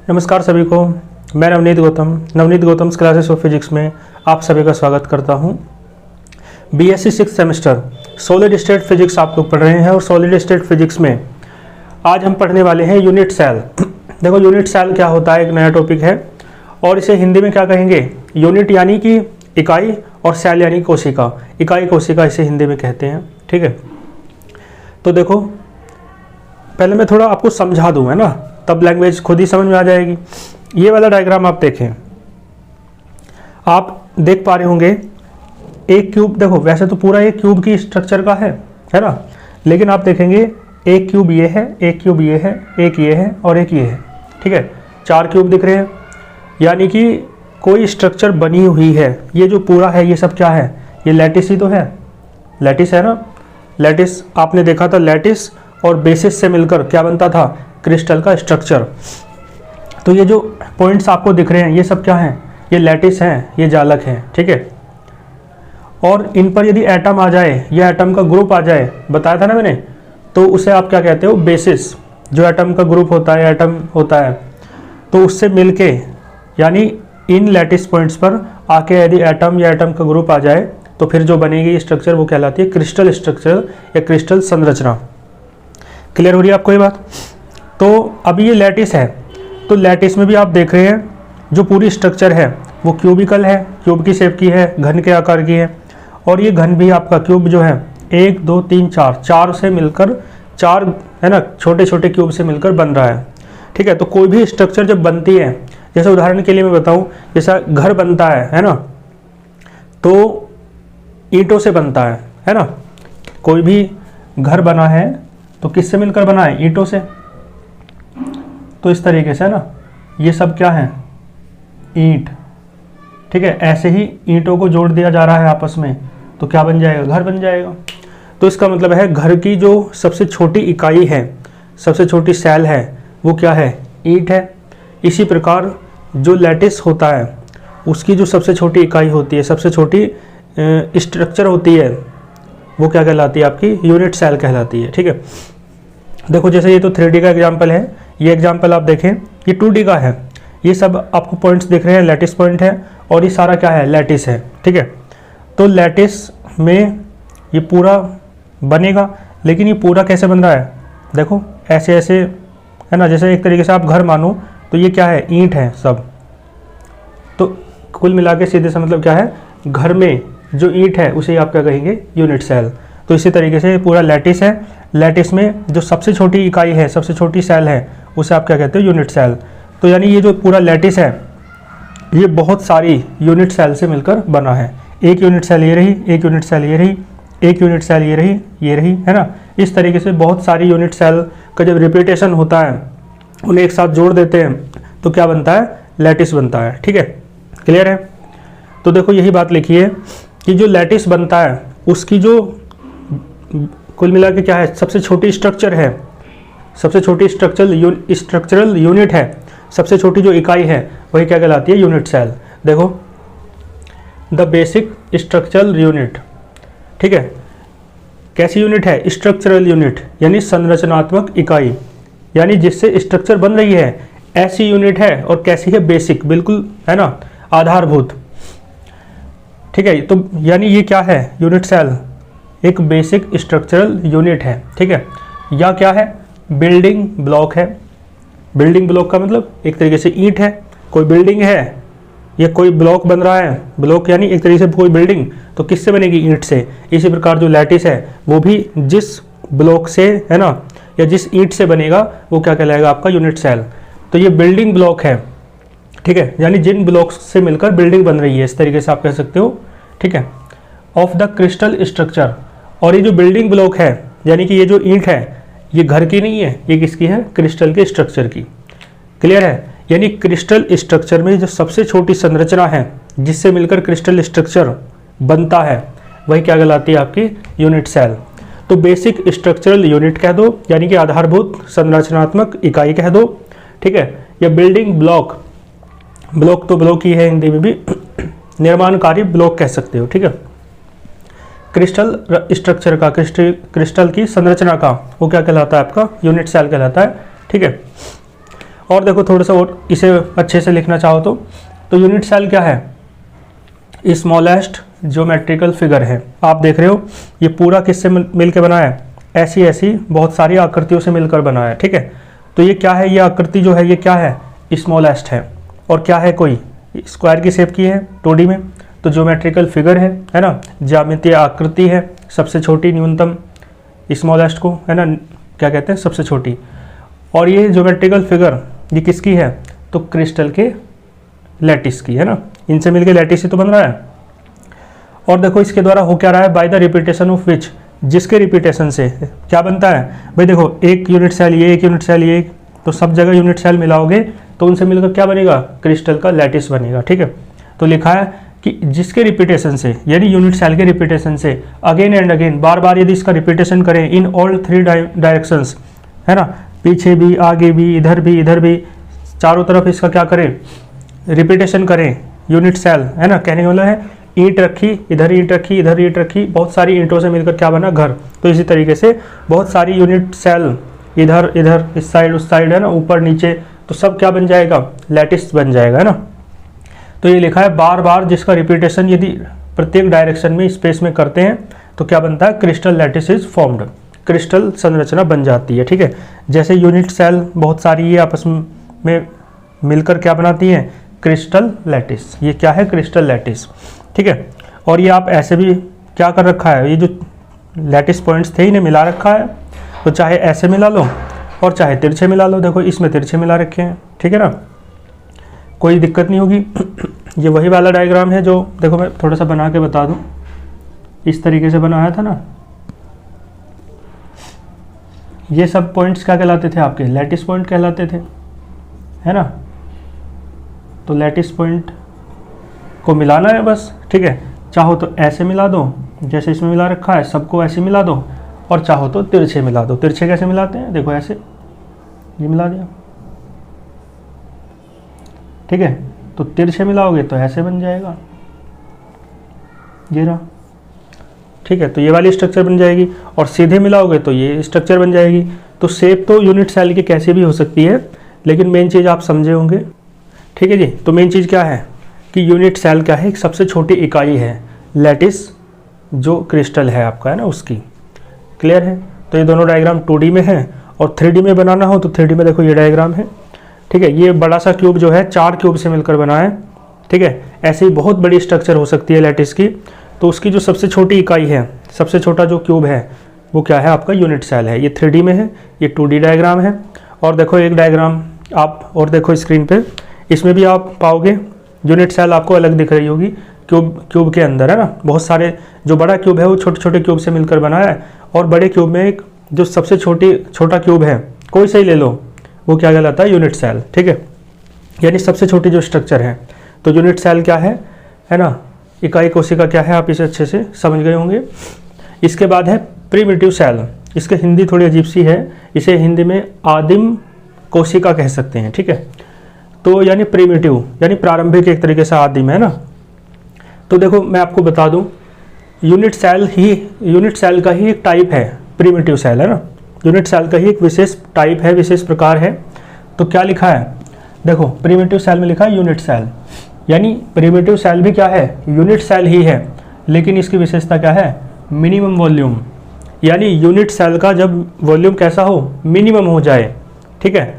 नमस्कार सभी को। मैं Navneet Gautam classes of physics में आप सभी का स्वागत करता हूं। BSc 6th semester solid state physics आप लोग पढ़ रहे हैं और सॉलिड स्टेट फिजिक्स में आज हम पढ़ने वाले हैं यूनिट सेल। देखो यूनिट सेल क्या होता है, एक नया टॉपिक है और इसे हिंदी में क्या कहेंगे, यूनिट यानी कि इकाई और सेल यानी कोशिका। इकाई कोशिका इसे हिंदी में कहते हैं, ठीक है। तो देखो पहले मैं थोड़ा आपको समझा दूं, है ना, तब लैंग्वेज खुद ही समझ में आ जाएगी। ये वाला डायग्राम आप देखें, आप देख पा रहे होंगे एक क्यूब। देखो वैसे तो पूरा एक क्यूब की स्ट्रक्चर का है ना, लेकिन आप देखेंगे एक क्यूब ये है, एक क्यूब ये है, एक ये है और एक ये है, ठीक है। 4 क्यूब दिख रहे हैं, यानी कि कोई स्ट्रक्चर बनी हुई है। ये जो पूरा है ये सब क्या है, ये लैटिस ही तो है, लैटिस है ना। लैटिस आपने देखा था, लैटिस और बेसिस से मिलकर क्या बनता था, क्रिस्टल का स्ट्रक्चर। तो ये जो पॉइंट्स आपको दिख रहे हैं ये सब क्या हैं, ये लैटिस हैं, ये जालक हैं, ठीक है। और इन पर यदि एटम आ जाए या एटम का ग्रुप आ जाए, बताया था ना मैंने, तो उसे आप क्या कहते हो, बेसिस। जो एटम का ग्रुप होता है, एटम होता है, तो उससे मिलके यानी इन लैटिस पॉइंट्स पर आके यदि एटम या एटम का ग्रुप आ जाए तो फिर जो बनेगी स्ट्रक्चर वो कहलाती है क्रिस्टल स्ट्रक्चर या क्रिस्टल संरचना। क्लियर हो रही है आपको ये बात। तो अभी ये लैटिस है, तो लैटिस में भी आप देख रहे हैं जो पूरी स्ट्रक्चर है वो क्यूबिकल है, क्यूब की शेप की है, घन के आकार की है। और ये घन भी आपका क्यूब जो है 1 2 3 4 से मिलकर 4 है ना, छोटे छोटे क्यूब से मिलकर बन रहा है, ठीक है। तो कोई भी स्ट्रक्चर जब बनती है, जैसे उदाहरण के लिए मैं बताऊं, जैसा घर बनता है ना, तो ईंटों से बनता है ना। कोई भी घर बना है तो किससे मिलकर बना है, ईंटों से। तो इस तरीके से है ना, ये सब क्या है, ईंट, ठीक है। ऐसे ही ईंटों को जोड़ दिया जा रहा है आपस में, तो क्या बन जाएगा, घर बन जाएगा। तो इसका मतलब है घर की जो सबसे छोटी इकाई है, सबसे छोटी सेल है, वो क्या है, ईंट है। इसी प्रकार जो लैटिस होता है उसकी जो सबसे छोटी इकाई होती है, सबसे छोटी स्ट्रक्चर होती है, वो क्या कहलाती है, आपकी यूनिट सेल कहलाती है, ठीक है। देखो जैसे ये तो 3D का एग्जाम्पल है, ये एग्जाम्पल आप देखें ये 2D का है। ये सब आपको पॉइंट्स दिख रहे हैं, लैटिस पॉइंट है और ये सारा क्या है, लैटिस है, ठीक है। तो लैटिस में ये पूरा बनेगा, लेकिन ये पूरा कैसे बन रहा है, देखो ऐसे ऐसे है ना, जैसे एक तरीके से आप घर मानो तो ये क्या है, ईंट है सब। तो कुल मिला के सीधे सा मतलब क्या है, घर में जो ईंट है उसे आप क्या कहेंगे, यूनिट सेल। तो इसी तरीके से पूरा लैटिस है, लैटिस में जो सबसे छोटी इकाई है, सबसे छोटी सेल है, उसे आप क्या कहते हो, यूनिट सेल। तो यानी ये जो पूरा लैटिस है ये बहुत सारी यूनिट सेल से मिलकर बना है। एक यूनिट सेल ये रही, एक यूनिट सेल ये रही, एक यूनिट सेल ये रही, ये रही, है ना। इस तरीके से बहुत सारी यूनिट सेल का जब रिपीटेशन होता है, उन्हें एक साथ जोड़ देते हैं तो क्या बनता है, लैटिस बनता है, ठीक है। क्लियर है। तो देखो यही बात लिखी है कि जो लैटिस बनता है उसकी जो कुल मिला के क्या है, सबसे छोटी स्ट्रक्चर है, सबसे छोटी स्ट्रक्चरल यूनिट है, सबसे छोटी जो इकाई है वही क्या कहलाती है, यूनिट सेल। देखो द बेसिक स्ट्रक्चरल यूनिट, ठीक है। कैसी यूनिट है, स्ट्रक्चरल यूनिट यानी संरचनात्मक इकाई, यानी जिससे स्ट्रक्चर बन रही है ऐसी यूनिट है। और कैसी है, बेसिक, बिल्कुल है ना, आधारभूत, ठीक है। तो यानी ये क्या है, यूनिट सेल एक बेसिक स्ट्रक्चरल यूनिट है, ठीक है। या क्या है, बिल्डिंग ब्लॉक है। बिल्डिंग ब्लॉक का मतलब एक तरीके से ईंट है, कोई बिल्डिंग है या कोई ब्लॉक बन रहा है, ब्लॉक यानी एक तरीके से कोई बिल्डिंग, तो किससे बनेगी, ईंट से। इसी प्रकार जो लैटिस है वो भी जिस ब्लॉक से है ना, या जिस ईंट से बनेगा वो क्या कहलाएगा, आपका यूनिट सेल। तो ये बिल्डिंग ब्लॉक है, ठीक है, यानी जिन ब्लॉक्स से मिलकर बिल्डिंग बन रही है, इस तरीके से आप कह सकते हो, ठीक है, ऑफ द क्रिस्टल स्ट्रक्चर। और ये जो बिल्डिंग ब्लॉक है, यानी कि ये जो ईंट है ये घर की नहीं है, ये किसकी है, क्रिस्टल के स्ट्रक्चर की। क्लियर है। यानी क्रिस्टल स्ट्रक्चर में जो सबसे छोटी संरचना है जिससे मिलकर क्रिस्टल स्ट्रक्चर बनता है वही क्या कहलाती है, आपकी यूनिट सेल। तो बेसिक स्ट्रक्चरल यूनिट कह दो, यानी कि आधारभूत संरचनात्मक इकाई कह दो, ठीक है। या बिल्डिंग ब्लॉक, ब्लॉक तो ब्लॉक ही है हिंदी में भी, निर्माणकारी ब्लॉक कह सकते हो, ठीक है। क्रिस्टल स्ट्रक्चर का, क्रिस्टल की संरचना का वो क्या कहलाता है, आपका यूनिट सेल कहलाता है, ठीक है। और देखो थोड़ा सा और इसे अच्छे से लिखना चाहो तो यूनिट सेल क्या है? स्मॉलेस्ट ज्योमेट्रिकल फिगर है। आप देख रहे हो ये पूरा किससे मिलकर बना है? ऐसी ऐसी बहुत सारी आकृतियों से मिलकर बना है, ठीक है। तो ये क्या है? ये आकृति जो है ये क्या है? स्मॉलेस्ट है। और क्या है? कोई स्क्वायर की शेप की है 2D में, तो ज्योमेट्रिकल फिगर है ना, ज्यामितीय आकृति है, सबसे छोटी न्यूनतम, स्मॉलेस्ट को है ना क्या कहते हैं? सबसे छोटी। और ये ज्योमेट्रिकल फिगर ये किसकी है? तो क्रिस्टल के लैटिस की है ना, इनसे मिलके लैटिस ही तो बन रहा है। और देखो इसके द्वारा हो क्या रहा है? By the repetition of which, जिसके रिपीटेशन से क्या बनता है भाई? देखो एक यूनिट सेल ये, एक यूनिट सेल ये, तो सब जगह यूनिट सेल मिलाओगे तो उनसे मिलकर क्या बनेगा? क्रिस्टल का लैटिस बनेगा, ठीक है। तो लिखा है कि जिसके रिपीटेशन से, यानी यूनिट सेल के रिपीटेशन से अगेन एंड अगेन, बार बार यदि इसका रिपीटेशन करें इन ऑल 3 डायरेक्शंस, है ना, पीछे भी, आगे भी, इधर भी, चारों तरफ इसका क्या करें? रिपीटेशन करें यूनिट सेल, है ना। कहने का मतलब है ईंट रखी, इधर ईंट रखी, इधर ईंट रखी, बहुत सारी ईंटों से मिलकर क्या बना? घर। तो इसी तरीके से बहुत सारी यूनिट सेल इधर इधर, इस साइड उस साइड, है ना, ऊपर नीचे, तो सब क्या बन जाएगा? लैटिस बन जाएगा, है ना। तो ये लिखा है बार बार जिसका रिपीटेशन यदि प्रत्येक डायरेक्शन में स्पेस में करते हैं तो क्या बनता है? Crystal lattice is formed, crystal संरचना बन जाती है, ठीक है। जैसे यूनिट सेल बहुत सारी ये आपस में मिलकर क्या बनाती हैं? Crystal lattice. ये क्या है? क्रिस्टल लैटिस, ठीक है। और ये आप ऐसे भी क्या कर रखा है? ये जो लैटिस पॉइंट्स थे इन्हें मिला रखा है, तो चाहे ऐसे मिला लो और चाहे तिरछे मिला लो। देखो इसमें तिरछे मिला रखे हैं, ठीक है ना, कोई दिक्कत नहीं होगी। ये वही वाला डायग्राम है जो देखो मैं थोड़ा सा बना के बता दूं, इस तरीके से बनाया था ना। ये सब पॉइंट्स क्या कहलाते थे? आपके लैटिस पॉइंट कहलाते थे, है ना। तो लैटिस पॉइंट को मिलाना है बस, ठीक है। चाहो तो ऐसे मिला दो जैसे इसमें मिला रखा है, सबको ऐसे मिला दो, और चाहो तो तिरछे मिला दो। तिरछे कैसे मिलाते हैं? देखो ऐसे, ये मिला दिया, ठीक है। तो तिरछे मिलाओगे तो ऐसे बन जाएगा, ये रहा, ठीक है। तो ये वाली स्ट्रक्चर बन जाएगी, और सीधे मिलाओगे तो ये स्ट्रक्चर बन जाएगी। तो शेप तो यूनिट सेल की कैसे भी हो सकती है, लेकिन मेन चीज़ आप समझे होंगे, ठीक है जी। तो मेन चीज़ क्या है कि यूनिट सेल क्या है? एक सबसे छोटी इकाई है लैटिस, जो क्रिस्टल है आपका, है ना, उसकी। क्लियर है? तो ये दोनों डायग्राम 2D में है, और 3D में बनाना हो तो 3D में देखो ये डायग्राम है, ठीक है। ये बड़ा सा क्यूब जो है 4 क्यूब से मिलकर बना है, ठीक है। ऐसे ही बहुत बड़ी स्ट्रक्चर हो सकती है लैटिस की, तो उसकी जो सबसे छोटी इकाई है, सबसे छोटा जो क्यूब है वो क्या है? आपका यूनिट सेल है। ये 3D में है, ये 2D डायग्राम है। और देखो एक डायग्राम आप और देखो स्क्रीन पे, इसमें भी आप पाओगे यूनिट सेल आपको अलग दिख रही होगी क्यूब के अंदर, है ना। बहुत सारे, जो बड़ा क्यूब है वो छोटे छोटे क्यूब से मिलकर बना है, और बड़े क्यूब में एक जो सबसे छोटा क्यूब है, कोई सा ही ले लो, वो क्या कहलाता है? यूनिट सेल, ठीक है। यानी सबसे छोटी जो स्ट्रक्चर है। तो यूनिट सेल क्या है ना, इकाई कोशिका क्या है, आप इसे अच्छे से समझ गए होंगे। इसके बाद है प्रिमिटिव सेल। इसकी हिंदी थोड़ी अजीब सी है, इसे हिंदी में आदिम कोशिका कह सकते हैं, ठीक है। तो यानी प्रिमिटिव यानी प्रारंभिक, एक तरीके से आदिम, है ना। तो देखो मैं आपको बता दूं, यूनिट सेल का ही एक टाइप है प्रिमिटिव सेल, है ना। यूनिट सेल का ही एक विशेष टाइप है, विशेष प्रकार है। तो क्या लिखा है? देखो प्रिमिटिव सेल में लिखा है यूनिट सेल, यानी प्रिमिटिव सेल भी क्या है? यूनिट सेल ही है, लेकिन इसकी विशेषता क्या है? मिनिमम वॉल्यूम, यानी यूनिट सेल का जब वॉल्यूम कैसा हो? मिनिमम हो जाए, ठीक है।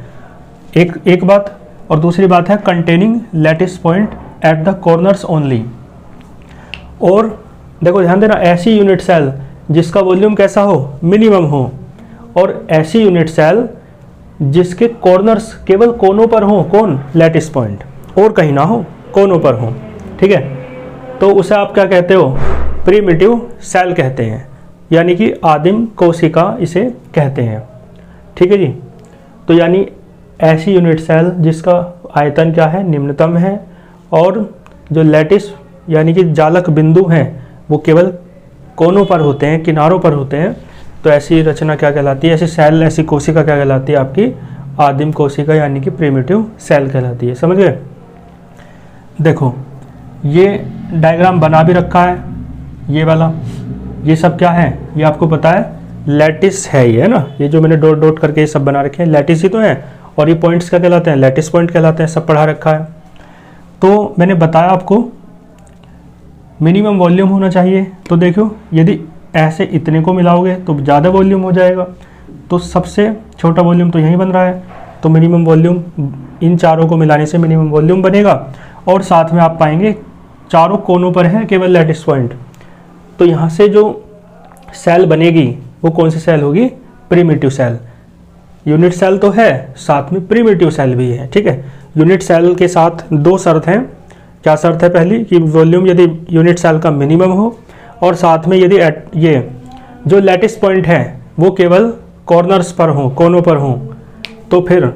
एक बात, और दूसरी बात है containing lattice point at the corners only. और देखो ध्यान देना, ऐसी यूनिट सेल जिसका वॉल्यूम कैसा हो? मिनिमम हो, और ऐसी यूनिट सेल जिसके कॉर्नर्स केवल कोनों पर हो, कौन? लैटिस पॉइंट, और कहीं ना हो, कोनों पर हो, ठीक है। तो उसे आप क्या कहते हो? प्रिमिटिव सेल कहते हैं, यानी कि आदिम कोशिका इसे कहते हैं, ठीक है जी। तो यानी ऐसी यूनिट सेल जिसका आयतन क्या है? निम्नतम है, और जो लैटिस यानी कि जालक बिंदु हैं वो केवल कोनों पर होते हैं, किनारों पर होते हैं। तो ऐसी रचना क्या कहलाती है? ऐसी सेल, ऐसी कोशिका क्या कहलाती है? आपकी आदिम कोशिका, यानी कि प्रिमिटिव सेल कहलाती है। समझ गए? देखो ये डायग्राम बना भी रखा है, ये वाला, ये सब क्या है? ये आपको पता है लैटिस है, ये है ना। ये जो मैंने डॉट डॉट करके ये सब बना रखे हैं लैटिस ही तो है, और ये पॉइंट्स क्या कहलाते हैं, लैटिस पॉइंट कहलाते हैं, सब पढ़ा रखा है। तो मैंने बताया आपको मिनिमम वॉल्यूम होना चाहिए। तो देखो यदि ऐसे इतने को मिलाओगे तो ज़्यादा वॉल्यूम हो जाएगा, तो सबसे छोटा वॉल्यूम तो यहीं बन रहा है, तो मिनिमम वॉल्यूम इन चारों को मिलाने से मिनिमम वॉल्यूम बनेगा। और साथ में आप पाएंगे चारों कोनों पर है केवल लैटिस पॉइंट, तो यहाँ से जो सेल बनेगी वो कौन सी सेल होगी, प्रिमिटिव सेल। यूनिट सेल तो है, साथ में प्रिमिटिव सेल भी है, ठीक है। यूनिट सेल के साथ दो शर्त हैं। क्या शर्त है, पहली कि वॉल्यूम यदि यूनिट सेल का मिनिमम हो, और साथ में यदि ये जो लैटिस पॉइंट है वो केवल कॉर्नर्स पर हो, कोनों पर हो, तो फिर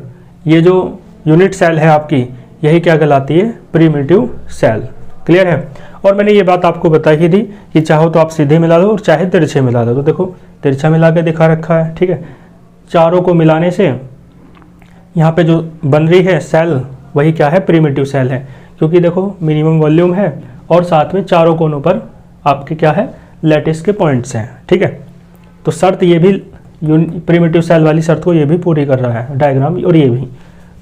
ये जो यूनिट सेल है आपकी यही क्या कहलाती है, प्रिमिटिव सेल। क्लियर है। और मैंने ये बात आपको बताई ही थी कि चाहो तो आप सीधे मिला दो और चाहे तिरछे मिला दो। तो देखो तिरछा मिला के दिखा रखा है, ठीक है। चारों को मिलाने से यहाँ पे जो बन रही है सेल वही क्या है, प्रिमिटिव सेल है, क्योंकि देखो मिनिमम वॉल्यूम है और साथ में चारों कोनों पर आपके क्या है, लैटिस के पॉइंट्स हैं, ठीक है। तो शर्त ये भी प्रिमिटिव सेल वाली शर्त को ये भी पूरी कर रहा है डायग्राम, और ये भी,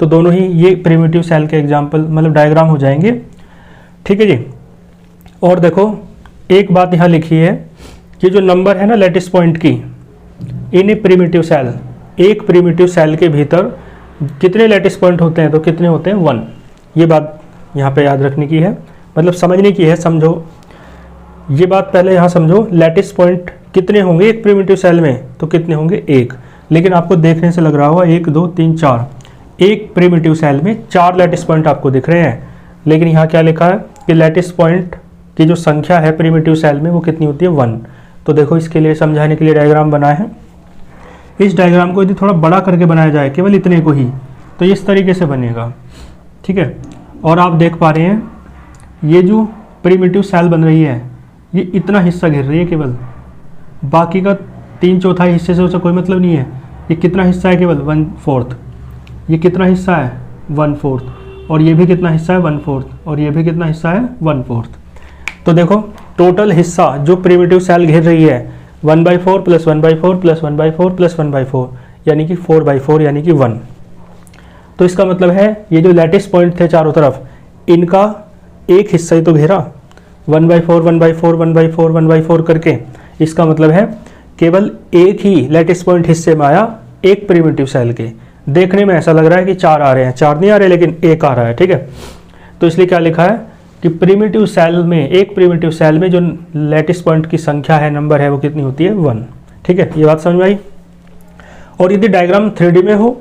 तो दोनों ही ये प्रिमिटिव सेल के एग्जाम्पल मतलब डायग्राम हो जाएंगे, ठीक है जी। और देखो एक बात यहाँ लिखी है कि जो नंबर है ना लैटिस पॉइंट की इन ए प्रिमिटिव सेल, एक प्रिमिटिव सेल के भीतर कितने लैटिस पॉइंट होते हैं, तो कितने होते हैं, 1। ये बात यहाँ पे याद रखने की है, मतलब समझने की है, समझो ये बात पहले यहाँ समझो। लैटिस पॉइंट कितने होंगे एक प्रिमिटिव सेल में, तो कितने होंगे, 1। लेकिन आपको देखने से लग रहा होगा 1 2 3 4, एक प्रिमिटिव सेल में 4 लैटिस पॉइंट आपको दिख रहे हैं। लेकिन यहाँ क्या लिखा है कि लैटिस पॉइंट की जो संख्या है प्रिमिटिव सेल में वो कितनी होती है, 1। तो देखो इसके लिए समझाने के लिए डायग्राम बना है। इस डायग्राम को यदि थोड़ा बड़ा करके बनाया जाए केवल इतने को ही, तो इस तरीके से बनेगा, ठीक है। और आप देख पा रहे हैं ये जो प्रिमिटिव सेल बन रही है ये इतना हिस्सा घेर रही है केवल, बाकी का 3/4 हिस्से से उसे कोई मतलब नहीं है। ये कितना हिस्सा है, केवल 1/4। ये कितना हिस्सा है, 1/4। और ये भी कितना हिस्सा है, 1/4। और ये भी कितना हिस्सा है, 1/4। तो देखो टोटल हिस्सा जो प्रिमिटिव सेल घेर रही है 1/4 + 1/4 + 1/4 + 1/4 यानी कि 4/4 यानी कि 1। तो इसका मतलब है ये जो लैटिस पॉइंट थे चारों तरफ, इनका एक हिस्सा ही तो घेरा 1/4 1/4 1/4 1/4 करके। इसका मतलब है केवल एक ही लैटिस पॉइंट हिस्से में आया एक प्रिमिटिव सेल के। देखने में ऐसा लग रहा है कि 4 आ रहे हैं, 4 नहीं आ रहे, लेकिन एक आ रहा है, ठीक है। तो इसलिए क्या लिखा है कि प्रिमिटिव सेल में, एक प्रिमिटिव सेल में जो लैटिस पॉइंट की संख्या है, नंबर है, वो कितनी होती है, 1, ठीक है। ये बात समझ में आई। और यदि डायग्राम 3D में हो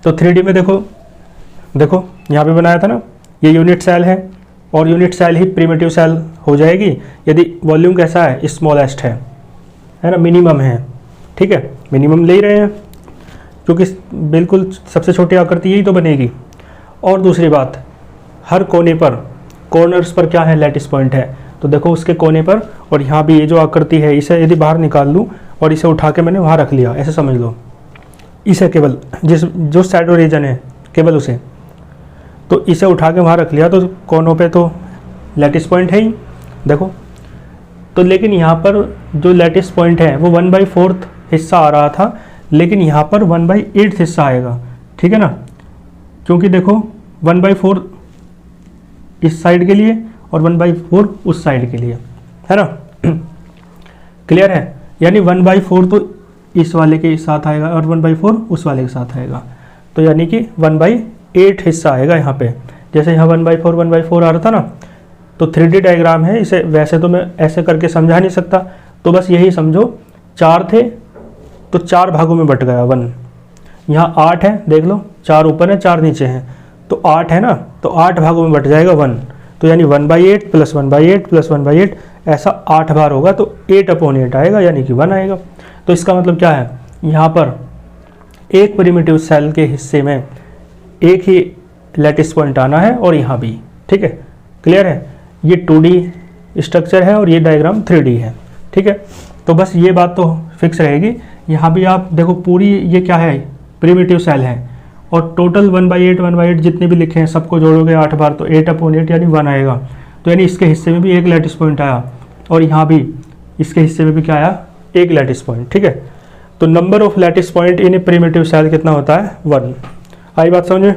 तो 3D में देखो यहाँ पे बनाया था ना, ये यूनिट सेल है और यूनिट सेल ही प्रिमिटिव सेल हो जाएगी यदि वॉल्यूम कैसा है, स्मॉलेस्ट है ना, मिनिमम है, ठीक है। मिनिमम ले ही रहे हैं क्योंकि बिल्कुल सबसे छोटी आकृति यही तो बनेगी। और दूसरी बात, हर कोने पर, कॉर्नर्स पर क्या है, लैटिस पॉइंट है। तो देखो उसके कोने पर, और यहाँ भी ये जो आकृति है इसे यदि बाहर निकाल लूँ और इसे उठा के मैंने वहाँ रख लिया, ऐसे समझ लो, इसे केवल जो शैडो रीजन है केवल उसे, तो इसे उठा के वहाँ रख लिया, तो कोनों पे तो लैटिस पॉइंट है ही, देखो। तो लेकिन यहाँ पर जो लैटिस पॉइंट है वो 1/4 हिस्सा आ रहा था, लेकिन यहाँ पर 1/8 हिस्सा आएगा, ठीक है ना, क्योंकि देखो 1/4 इस साइड के लिए और 1/4 उस साइड के लिए, है ना। क्लियर है। यानी 1/4 तो इस वाले के साथ आएगा और 1/4 उस वाले के साथ आएगा, तो यानी कि 1/8 हिस्सा आएगा यहाँ पे। जैसे यहाँ 1/4 1/4 आ रहा था ना, तो 3D डायग्राम है, इसे वैसे तो मैं ऐसे करके समझा नहीं सकता, तो बस यही समझो 4 थे तो 4 भागों में बट गया 1। यहाँ 8 है, देख लो, 4 ऊपर है 4 नीचे हैं, तो 8 है ना, तो 8 भागों में बट जाएगा 1। तो यानी 1/8 + 1/8 + 1/8 ऐसा 8 बार होगा, तो 8/8 आएगा, यानी कि 1 आएगा। तो इसका मतलब क्या है, यहाँ पर एक प्रिमिटिव सेल के हिस्से में एक ही लैटिस पॉइंट आना है और यहाँ भी, ठीक है। क्लियर है। ये 2D स्ट्रक्चर है और ये डायग्राम 3D है, ठीक है। तो बस ये बात तो फिक्स रहेगी। यहाँ भी आप देखो पूरी ये क्या है, प्रिमिटिव सेल है, और टोटल 1/8 जितने भी लिखे हैं सबको जोड़ोगे 8 बार, तो 8/8 यानी 1 आएगा। तो यानी इसके हिस्से में भी एक लैटिस पॉइंट आया और यहाँ भी इसके हिस्से में भी क्या आया, एक लैटिस पॉइंट, ठीक है। तो number of lattice point in a primitive cell कितना होता है, 1। आई बात समझ में।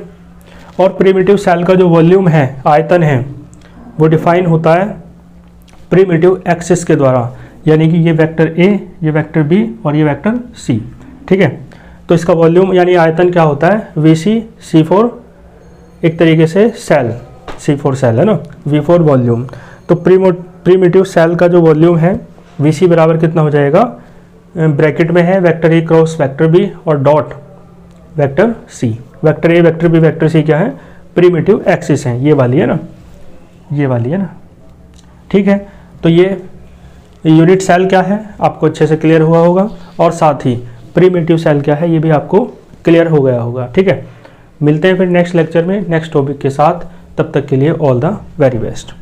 और प्रिमिटिव सेल का जो वॉल्यूम है, आयतन है, वो डिफाइन होता है प्रिमिटिव एक्सिस के द्वारा, यानी कि ये वेक्टर ए, ये वेक्टर बी और ये वेक्टर सी। ठीक है, तो इसका वॉल्यूम यानी आयतन क्या होता है, वीसी C4 एक तरीके से सेल, C4 सेल है ना, V4 वॉल्यूम। तो प्रीमिटिव सेल का जो वॉल्यूम है Vc बराबर कितना हो जाएगा, ब्रैकेट में है vector A cross vector B और dot vector C. Vector A, vector B, vector C क्या है, प्रीमिटिव एक्सिस है, ये वाली है ना, ये वाली है ना। ठीक है, तो ये यूनिट सेल क्या है आपको अच्छे से क्लियर हुआ होगा, और साथ ही प्रीमिटिव सेल क्या है ये भी आपको क्लियर हो गया होगा। ठीक है, मिलते हैं फिर नेक्स्ट लेक्चर में नेक्स्ट टॉपिक के साथ, तब तक के लिए ऑल द वेरी बेस्ट।